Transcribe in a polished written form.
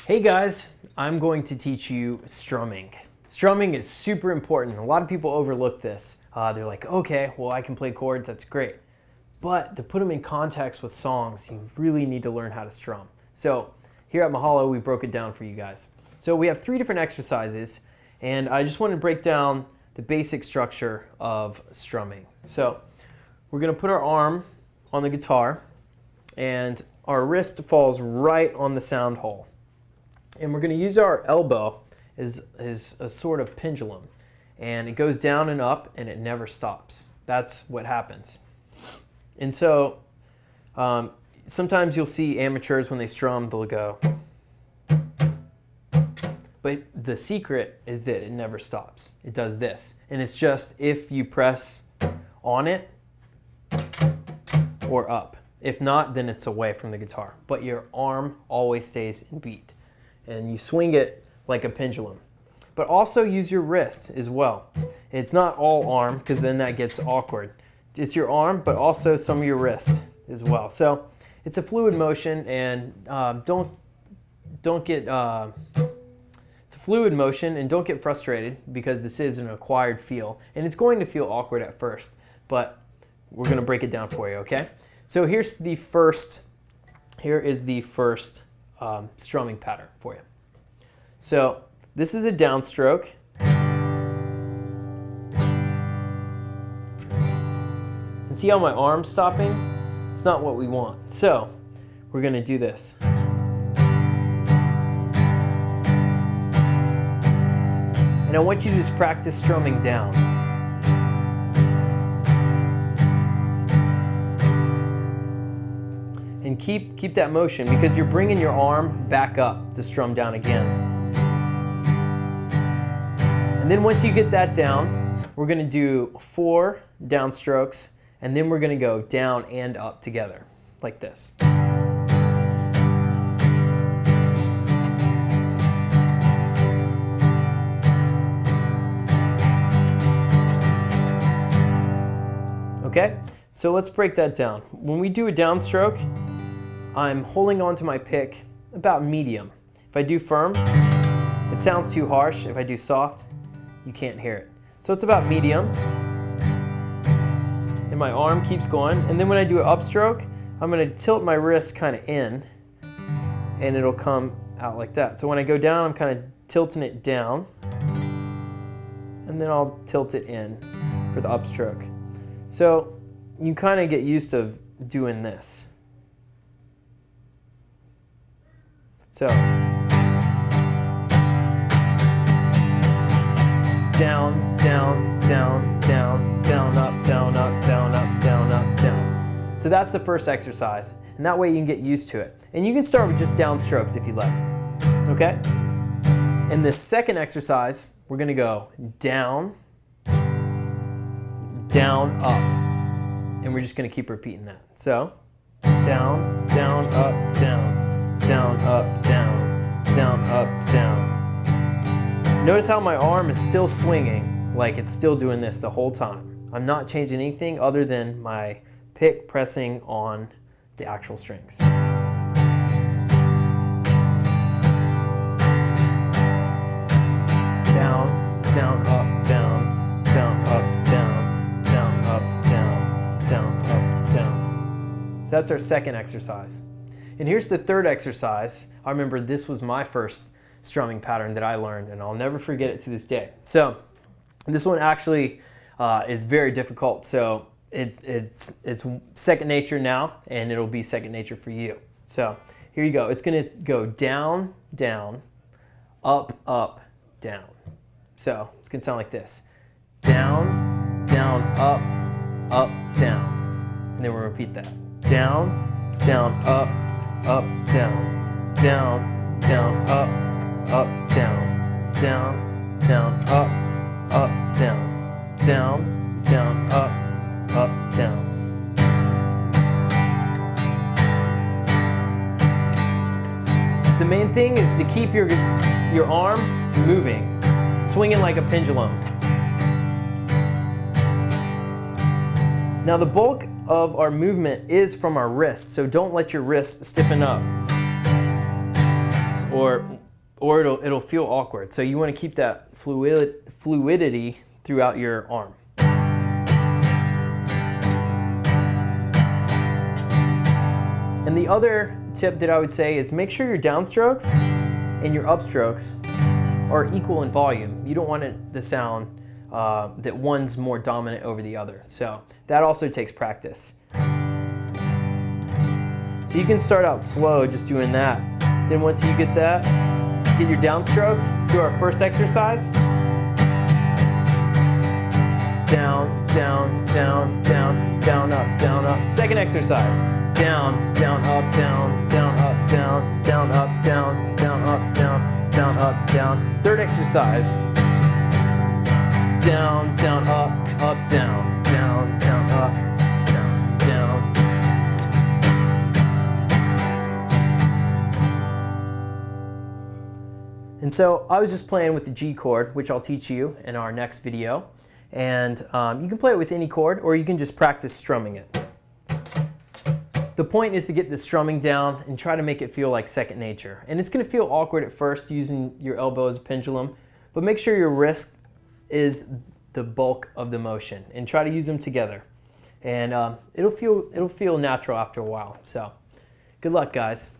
Hey guys, I'm going to teach you strumming. Strumming is super important. A lot of people overlook this. They're like, okay, well I can play chords, that's great. But to put them in context with songs, you really need to learn how to strum. So here at Mahalo, we broke it down for you guys. So we have 3 different exercises, and I just want to break down the basic structure of strumming. So we're going to put our arm on the guitar, and our wrist falls right on the sound hole. And we're going to use our elbow as a sort of pendulum. And it goes down and up, and it never stops. That's what happens. And so sometimes you'll see amateurs when they strum, they'll go. But the secret is that it never stops. It does this. And it's just if you press on it or up. If not, then it's away from the guitar. But your arm always stays in beat. And you swing it like a pendulum. But also use your wrist as well. It's not all arm, because then that gets awkward. It's your arm, but also some of your wrist as well. So it's a fluid motion, and don't get it's a fluid motion, and don't get frustrated, because this is an acquired feel, and it's going to feel awkward at first, but we're going to break it down for you, okay? So here is the first strumming pattern for you. So this is a downstroke. And see how my arm's stopping? It's not what we want. So we're going to do this. And I want you to just practice strumming down. And keep that motion, because you're bringing your arm back up to strum down again. And then once you get that down, we're going to do 4 downstrokes, and then we're going to go down and up together, like this. Okay, so let's break that down. When we do a downstroke, I'm holding on to my pick about medium. If I do firm, it sounds too harsh. If I do soft, you can't hear it. So it's about medium. And my arm keeps going. And then when I do an upstroke, I'm going to tilt my wrist kind of in, and it'll come out like that. So when I go down, I'm kind of tilting it down, and then I'll tilt it in for the upstroke. So you kind of get used to doing this. So down, down, down, down, down, up, down, up, down, up, down, up, down. So that's the first exercise, and that way you can get used to it. And you can start with just downstrokes if you like. Okay? In this second exercise, we're going to go down, down, up. And we're just going to keep repeating that. So down, down, up, down. Down, up, down, down, up, down. Notice how my arm is still swinging, like it's still doing this the whole time. I'm not changing anything other than my pick pressing on the actual strings. Down, down, up, down, down, up, down, down, up, down, down, up, down. So that's our second exercise. And here's the third exercise. I remember this was my first strumming pattern that I learned, and I'll never forget it to this day. So this one actually is very difficult, so it's second nature now, and it'll be second nature for you. So here you go. It's going to go down, down, up, up, down. So it's going to sound like this. Down, down, up, up, down. And then we'll repeat that. Down, down, up, down, down, down, up, down, down, down, up, down, down, down, up, down. The main thing is to keep your arm moving, swinging like a pendulum. Now the bulk of our movement is from our wrists, so don't let your wrists stiffen up or it'll feel awkward. So you want to keep that fluidity throughout your arm. And the other tip that I would say is make sure your downstrokes and your upstrokes are equal in volume. You don't want it to sound that one's more dominant over the other. So that also takes practice. So you can start out slow just doing that. Then once you get that, get your downstrokes, do our first exercise. Down, down, down, down, down, up, down, up. Second exercise. Down, down, up, down, down, up, down, down, up, down, down, up, down, down, up, down. Third exercise. Down, down, up, down, down, down, up, down, down. And so I was just playing with the G chord, which I'll teach you in our next video. And you can play it with any chord, or you can just practice strumming it. The point is to get the strumming down and try to make it feel like second nature. And it's going to feel awkward at first using your elbow as a pendulum, but make sure your wrist is the bulk of the motion and try to use them together. And it'll feel natural after a while. So good luck, guys.